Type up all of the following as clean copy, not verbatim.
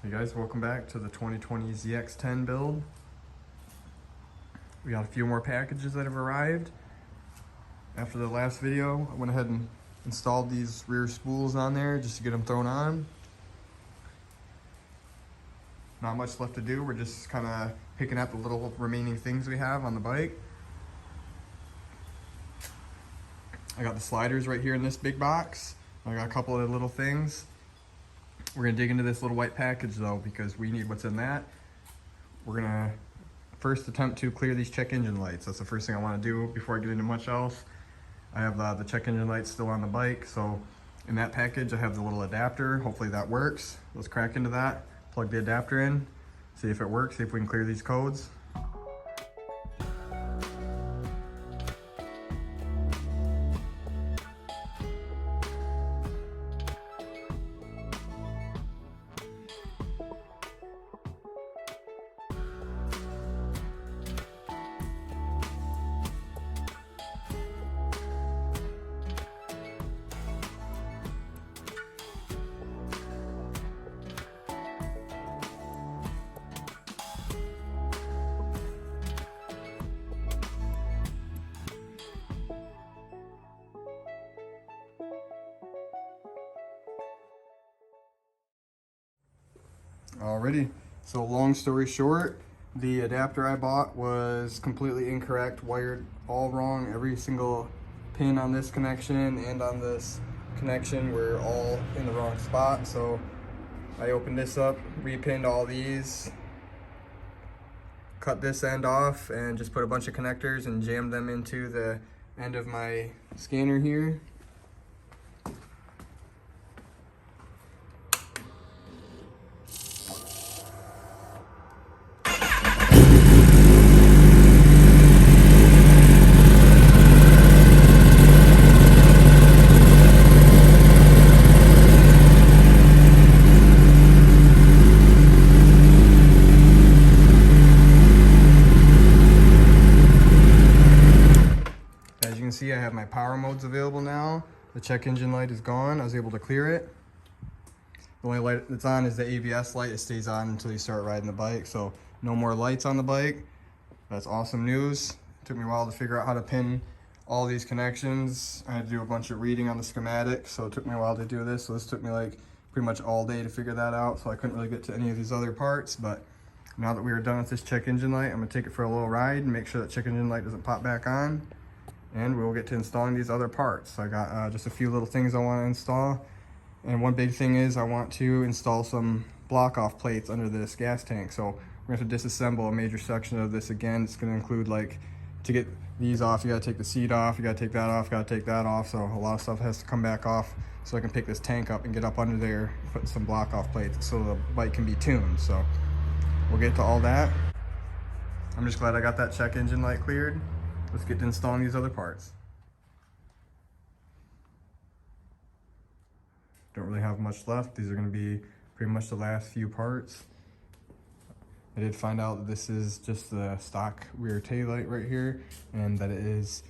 Hey guys, welcome back to the 2020 ZX10 build. We got a few more packages that have arrived. After the last video, I went ahead and installed these rear spools on there just to get them thrown on. Not much left to do. We're just kind of picking up the little remaining things we have on the bike. I got the sliders right here in this big box. I got a couple of little things. We're gonna dig into this little white package though, because we need what's in that. We're gonna first attempt to clear these check engine lights. That's the first thing I wanna do before I get into much else. I have the check engine lights still on the bike, so in that package I have the little adapter. Hopefully that works. Let's crack into that, plug the adapter in, see if it works, see if we can clear these codes. Alrighty, so long story short, the adapter I bought was completely incorrect, wired all wrong. Every single pin on this connection and on this connection were all in the wrong spot. So I opened this up, repinned all these, cut this end off, and just put a bunch of connectors and jammed them into the end of my scanner here. See, I have my power modes available now. The check engine light is gone. I was able to clear it. The only light that's on is the ABS light. It stays on until you start riding the bike, so no more lights on the bike. That's awesome news. It took me a while to figure out how to pin all these connections. I had to do a bunch of reading on the schematic, so it took me a while to do this. So this took me like pretty much all day to figure that out, so I couldn't really get to any of these other parts. But now that we are done with this check engine light, I'm gonna take it for a little ride and make sure that check engine light doesn't pop back on. And we'll get to installing these other parts. I got just a few little things I want to install. And one big thing is I want to install some block off plates under this gas tank. So we're going to disassemble a major section of this again. It's going to include, like, to get these off, you got to take the seat off, you got to take that off, got to take that off. So a lot of stuff has to come back off so I can pick this tank up and get up under there, put some block off plates so the bike can be tuned. So we'll get to all that. I'm just glad I got that check engine light cleared. Let's get to installing these other parts. Don't really have much left. These are going to be pretty much the last few parts. I did find out that this is just the stock rear taillight right here, and that it is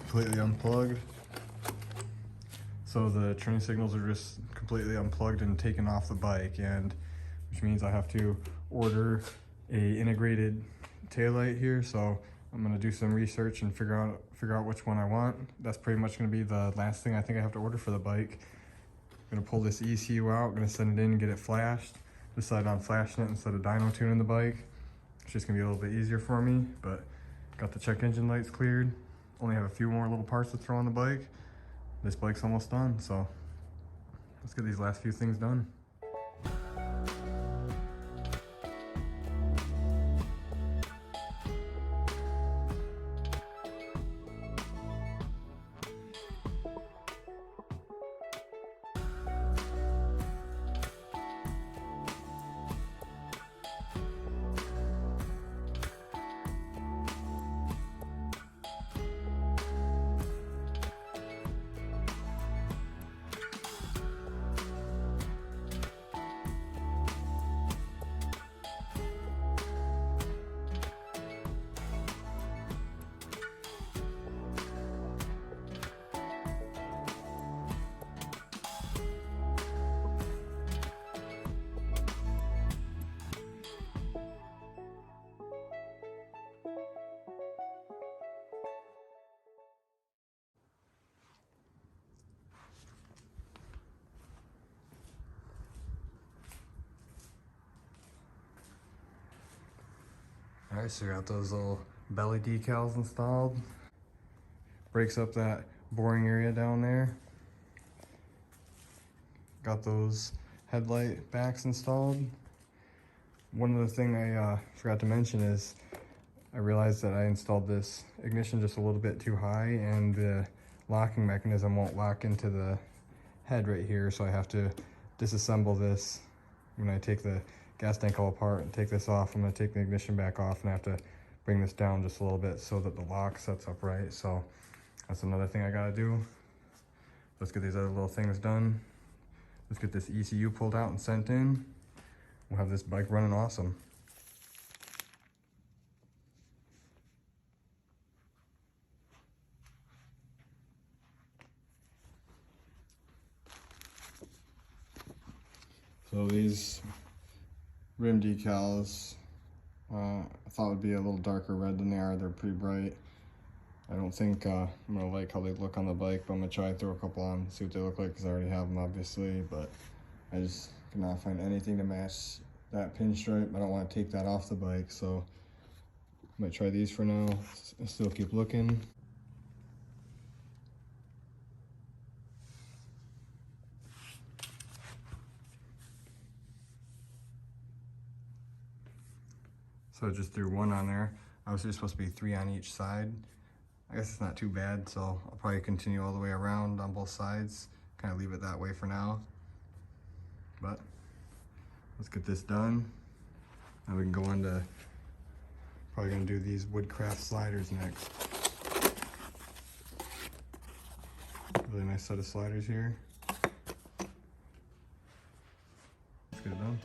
completely unplugged. So the turning signals are just completely unplugged and taken off the bike, and which means I have to order a integrated taillight here. So I'm gonna do some research and figure out which one I want. That's pretty much gonna be the last thing I think I have to order for the bike. I'm gonna pull this ECU out, gonna send it in and get it flashed. Decided on flashing it instead of dyno tuning the bike. It's just gonna be a little bit easier for me, but got the check engine lights cleared. Only have a few more little parts to throw on the bike. This bike's almost done, so let's get these last few things done. Alright, so we got those little belly decals installed. Breaks up that boring area down there. Got those headlight backs installed. One other thing I forgot to mention is I realized that I installed this ignition just a little bit too high, and the locking mechanism won't lock into the head right here, so I have to disassemble this. When I take the gas tank all apart and take this off, I'm going to take the ignition back off and I have to bring this down just a little bit so that the lock sets up right. So that's another thing I got to do. Let's get these other little things done. Let's get this ECU pulled out and sent in. We'll have this bike running awesome. So these rim decals, I thought would be a little darker red than they are. They're pretty bright. I don't think I'm gonna like how they look on the bike, but I'm gonna try and throw a couple on, see what they look like, because I already have them obviously, but I just cannot find anything to match that pinstripe. I don't want to take that off the bike, so I might try these for now. I still keep looking. So I just threw one on there. Obviously there's supposed to be 3 on each side. I guess it's not too bad, so I'll probably continue all the way around on both sides. Kind of leave it that way for now. But let's get this done. Now we can go on to, probably gonna do these woodcraft sliders next. Really nice set of sliders here. Let's get it done.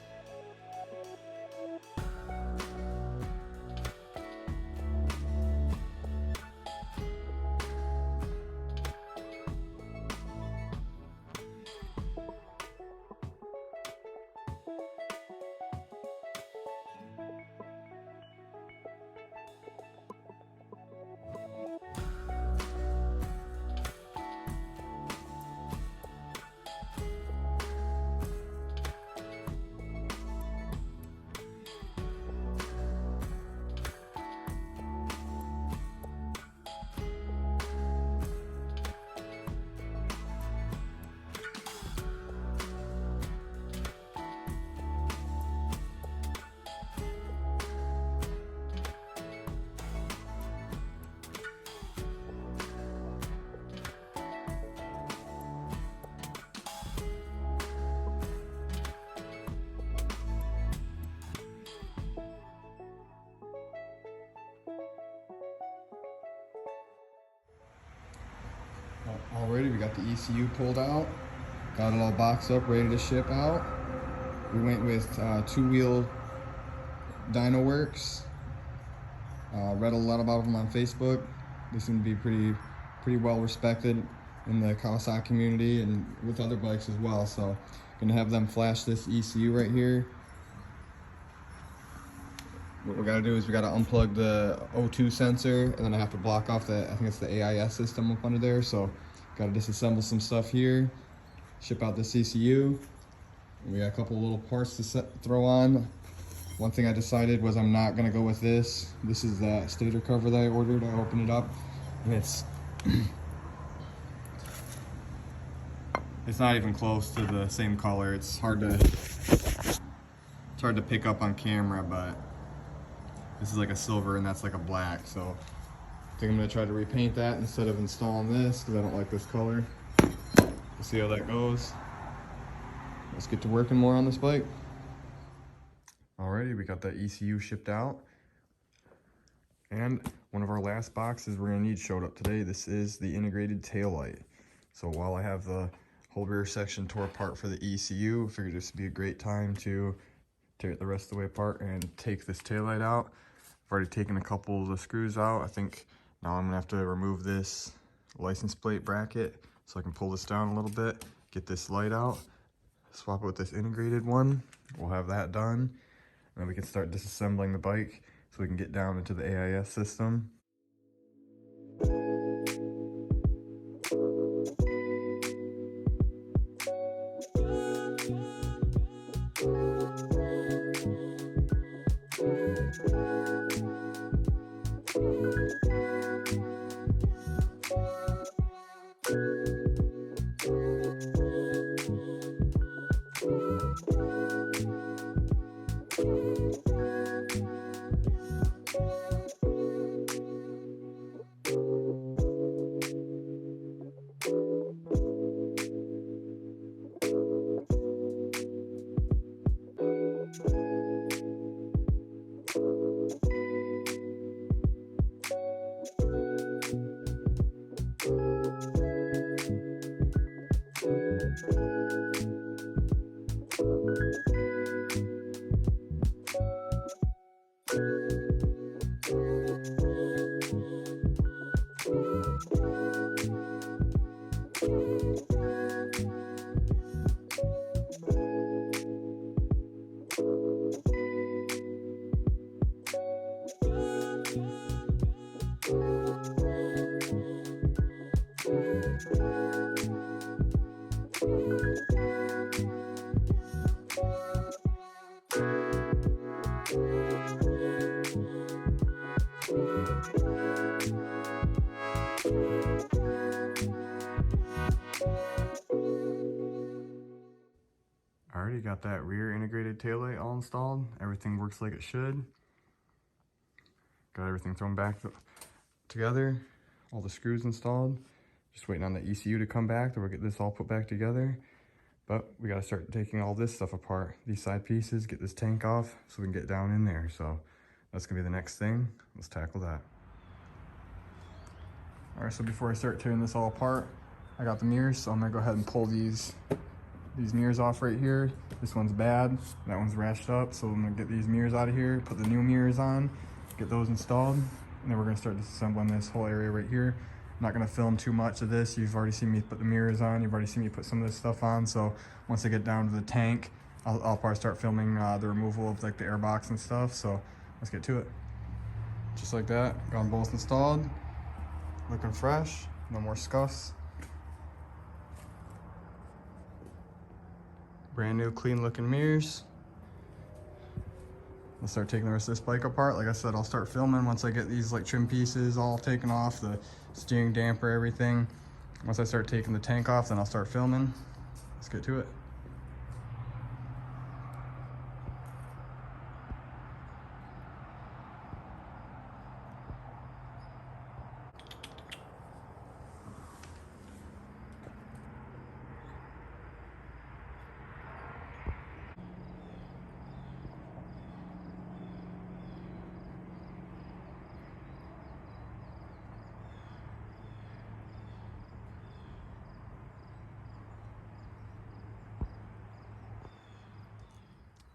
Alrighty, we got the ECU pulled out, got it all boxed up, ready to ship out. We went with 2-wheel dyno works. Read a lot about them on Facebook. They seem to be pretty well respected in the Kawasaki community and with other bikes as well. So gonna have them flash this ECU right here. What we gotta do is we gotta unplug the O2 sensor, and then I have to block off the, I think it's the AIS system up under there. So gotta disassemble some stuff here, ship out this ECU. We got a couple little parts to throw on. One thing I decided was I'm not gonna go with this. This is the stator cover that I ordered. I opened it up and it's not even close to the same color. It's hard to pick up on camera, but this is like a silver and that's like a black. So I think I'm gonna try to repaint that instead of installing this because I don't like this color. We'll see how that goes. Let's get to working more on this bike. Alrighty, we got that ECU shipped out. And one of our last boxes we're gonna need showed up today. This is the integrated taillight. So while I have the whole rear section tore apart for the ECU, I figured this would be a great time to tear it the rest of the way apart and take this taillight out. I've already taken a couple of the screws out. I think now I'm gonna have to remove this license plate bracket so I can pull this down a little bit, get this light out, swap it with this integrated one. We'll have that done. And then we can start disassembling the bike so we can get down into the AIS system. Already got that rear integrated taillight all installed. Everything works like it should. Got everything thrown back together. All the screws installed. Just waiting on the ECU to come back, then we'll get this all put back together. But we gotta start taking all this stuff apart. These side pieces, get this tank off so we can get down in there. So that's gonna be the next thing. Let's tackle that. All right, so before I start tearing this all apart, I got the mirrors, so I'm gonna go ahead and pull these mirrors off right here. This one's bad, that one's rashed up, so I'm gonna get these mirrors out of here, put the new mirrors on, get those installed, and then we're gonna start disassembling this whole area right here. I'm not gonna film too much of this. You've already seen me put the mirrors on, you've already seen me put some of this stuff on, so once I get down to the tank, I'll probably start filming the removal of like the air box and stuff, so let's get to it. Just like that, got them both installed, looking fresh, no more scuffs. Brand new clean looking mirrors. Let's start taking the rest of this bike apart. Like I said, I'll start filming once I get these like trim pieces all taken off, the steering damper, everything. Once I start taking the tank off, then I'll start filming. Let's get to it.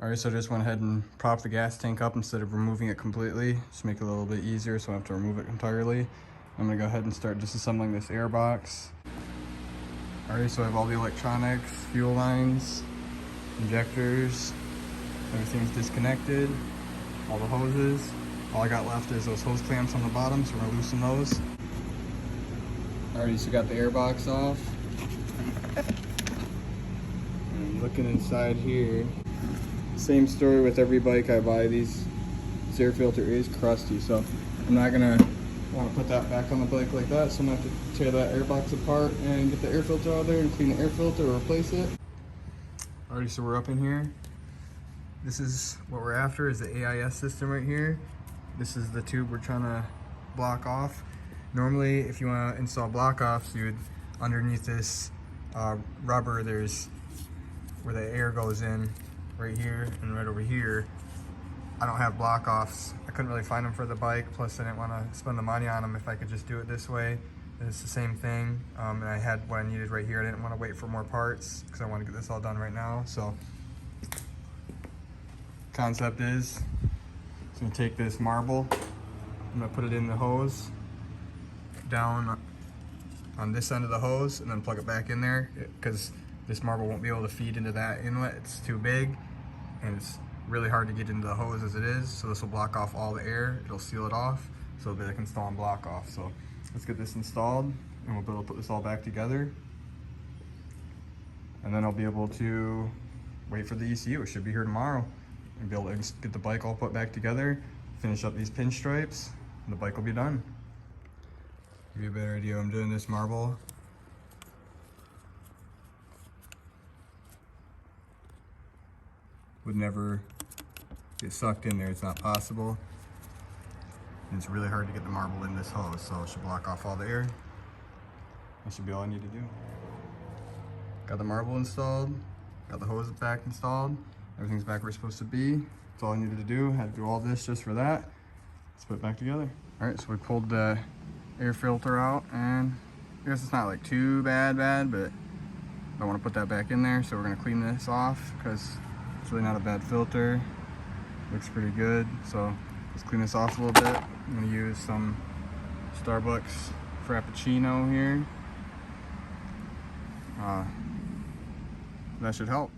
All right, so I just went ahead and propped the gas tank up instead of removing it completely. Just make it a little bit easier so I don't have to remove it entirely. I'm gonna go ahead and start disassembling this air box. All right, so I have all the electronics, fuel lines, injectors, everything's disconnected, all the hoses. All I got left is those hose clamps on the bottom, so we're gonna loosen those. Alright, so got the air box off. And looking inside here, same story with every bike I buy. This air filter is crusty, so I'm not gonna want to put that back on the bike like that, so I'm gonna have to tear that air box apart and get the air filter out of there and clean the air filter or replace it. Alrighty, so we're up in here. This is what we're after, is the AIS system right here. This is the tube we're trying to block off. Normally, if you want to install block offs, you would, underneath this rubber, there's where the air goes in, right here and right over here. I don't have block offs. I couldn't really find them for the bike, plus I didn't want to spend the money on them if I could just do it this way. It's the same thing, and I had what I needed right here. I didn't want to wait for more parts because I want to get this all done right now. So concept is, I'm going to take this marble, I'm going to put it in the hose down on this end of the hose and then plug it back in there, because this marble won't be able to feed into that inlet. It's too big and it's really hard to get into the hose as it is. So this will block off all the air, it'll seal it off so that I can install and block off. So let's get this installed and we'll be able to put this all back together. And then I'll be able to wait for the ECU. It should be here tomorrow. And be able to get the bike all put back together, finish up these pinstripes, and the bike will be done. Give you a better idea, I'm doing this marble would never get sucked in there. It's not possible. And it's really hard to get the marble in this hose, so it should block off all the air. That should be all I need to do. Got the marble installed, got the hose back installed, everything's back where it's supposed to be. That's all I needed to do. Had to do all this just for that. Let's put it back together. All right, so we pulled the air filter out, and I guess it's not like too bad, but I don't want to put that back in there, so we're gonna clean this off because it's really not a bad filter. Looks pretty good, so let's clean this off a little bit. I'm gonna use some Starbucks Frappuccino here. That should help.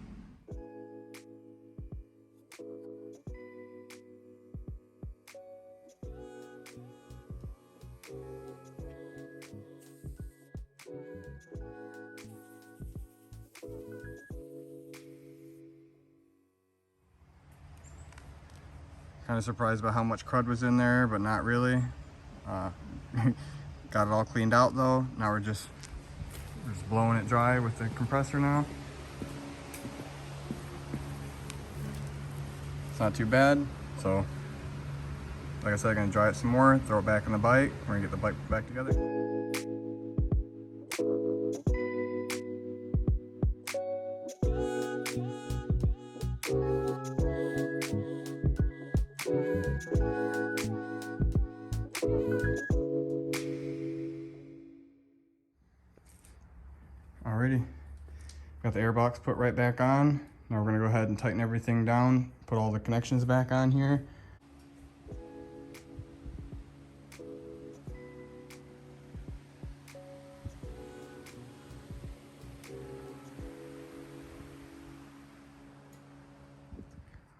Kind of surprised by how much crud was in there, but not really. Got it all cleaned out though. Now we're just blowing it dry with the compressor now. It's not too bad. So, like I said, I'm gonna dry it some more, throw it back in the bike. We're gonna get the bike back together. Alrighty, got the air box put right back on. Now we're gonna go ahead and tighten everything down, put all the connections back on here.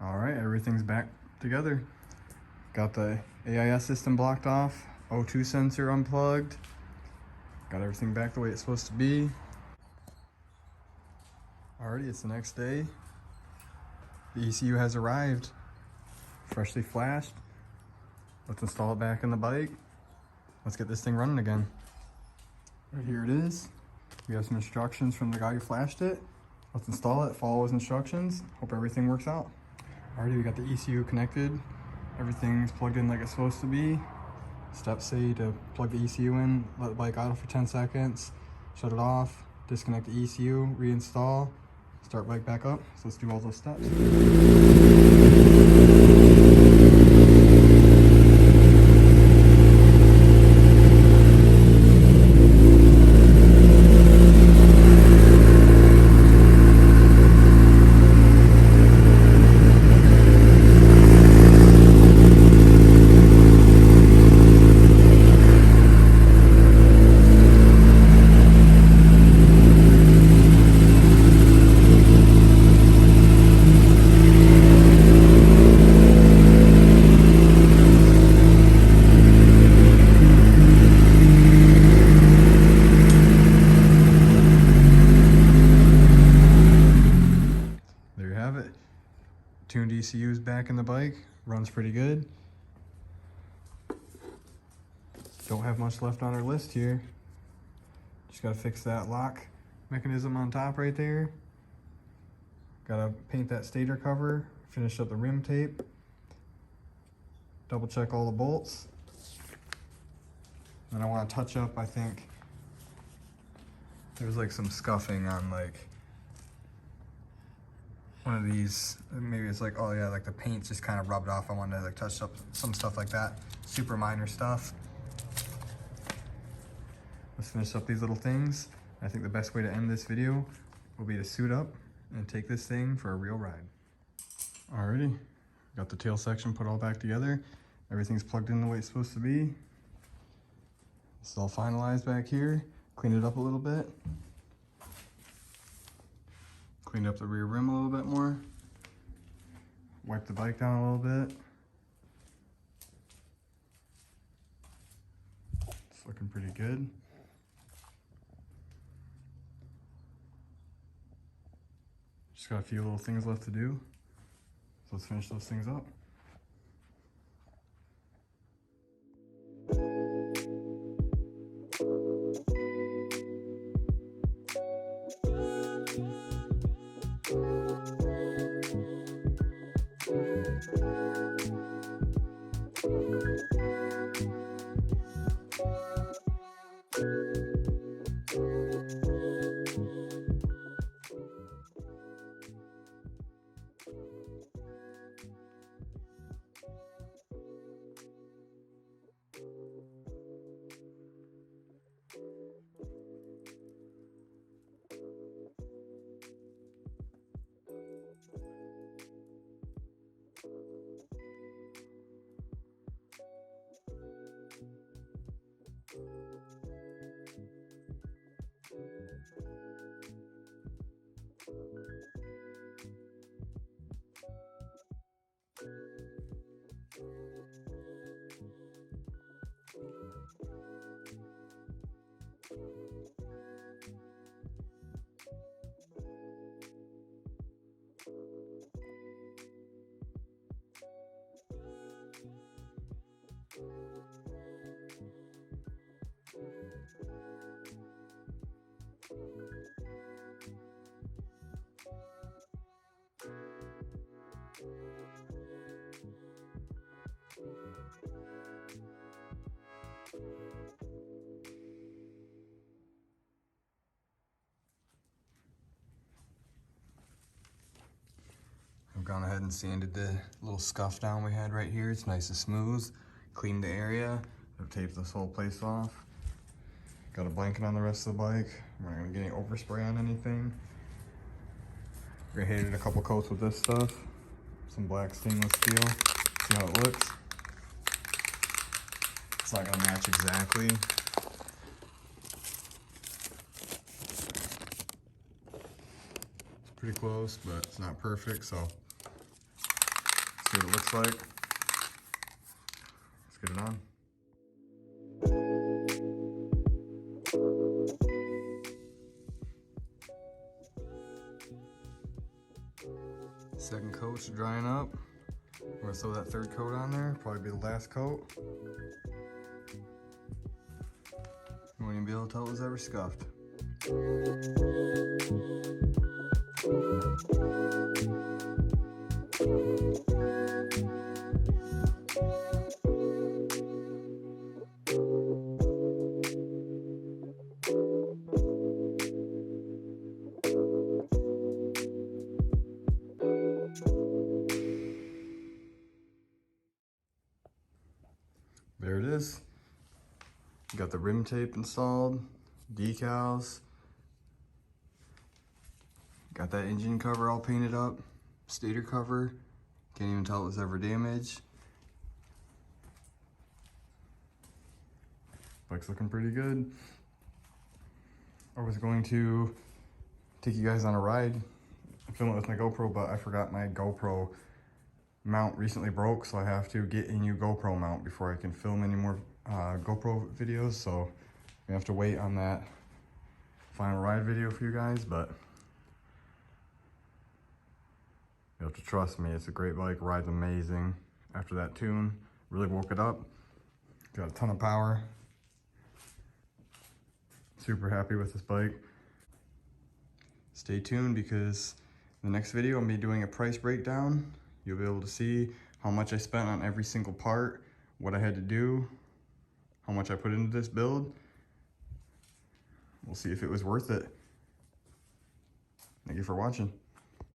Alright, everything's back together. Got the AIS system blocked off, O2 sensor unplugged. Got everything back the way it's supposed to be. Alrighty, it's the next day. The ECU has arrived, freshly flashed. Let's install it back in the bike. Let's get this thing running again. Right here it is. We have some instructions from the guy who flashed it. Let's install it, follow his instructions. Hope everything works out. Alrighty, we got the ECU connected. Everything's plugged in like it's supposed to be. Steps say to plug the ECU in, let the bike idle for 10 seconds, shut it off, disconnect the ECU, reinstall, start bike back up. So let's do all those steps. Tuned ECU's back in the bike, runs pretty good. Don't have much left on our list here. Just gotta fix that lock mechanism on top right there. Gotta paint that stator cover, finish up the rim tape, double check all the bolts. And I wanna touch up, I think, there's like some scuffing on like one of these, maybe it's like, oh yeah, like the paint's just kind of rubbed off. I wanted to like touch up some stuff like that, super minor stuff. Let's finish up these little things. I think the best way to end this video will be to suit up and take this thing for a real ride. Alrighty, got the tail section put all back together. Everything's plugged in the way it's supposed to be. It's all finalized back here. Clean it up a little bit. Cleaned up the rear rim a little bit more. Wipe the bike down a little bit. It's looking pretty good. Just got a few little things left to do. So let's finish those things up. gone ahead and sanded the little scuff down we had right here. It's nice and smooth. Cleaned the area. I've taped this whole place off. Got a blanket on the rest of the bike. We're not gonna get any overspray on anything. We're gonna hit it a couple coats with this stuff. Some black stainless steel. See how it looks. It's not gonna match exactly. It's pretty close, but it's not perfect, so see what it looks like. Let's get it on. Second coat's drying up. I'm gonna throw that third coat on there, probably be the last coat. You won't even be able to tell it was ever scuffed. There it is. Got the rim tape installed, decals. Got that engine cover all painted up, stator cover. Can't even tell it was ever damaged. Bike's looking pretty good. I was going to take you guys on a ride, film it with my GoPro, but I forgot my GoPro mount recently broke, so I have to get a new GoPro mount before I can film any more GoPro videos, so we have to wait on that final ride video for you guys, but you have to trust me, it's a great bike, rides amazing. After that tune, really woke it up. Got a ton of power. Super happy with this bike. Stay tuned because in the next video I'm gonna be doing a price breakdown. You'll be able to see how much I spent on every single part, what I had to do, how much I put into this build. We'll see if it was worth it. Thank you for watching.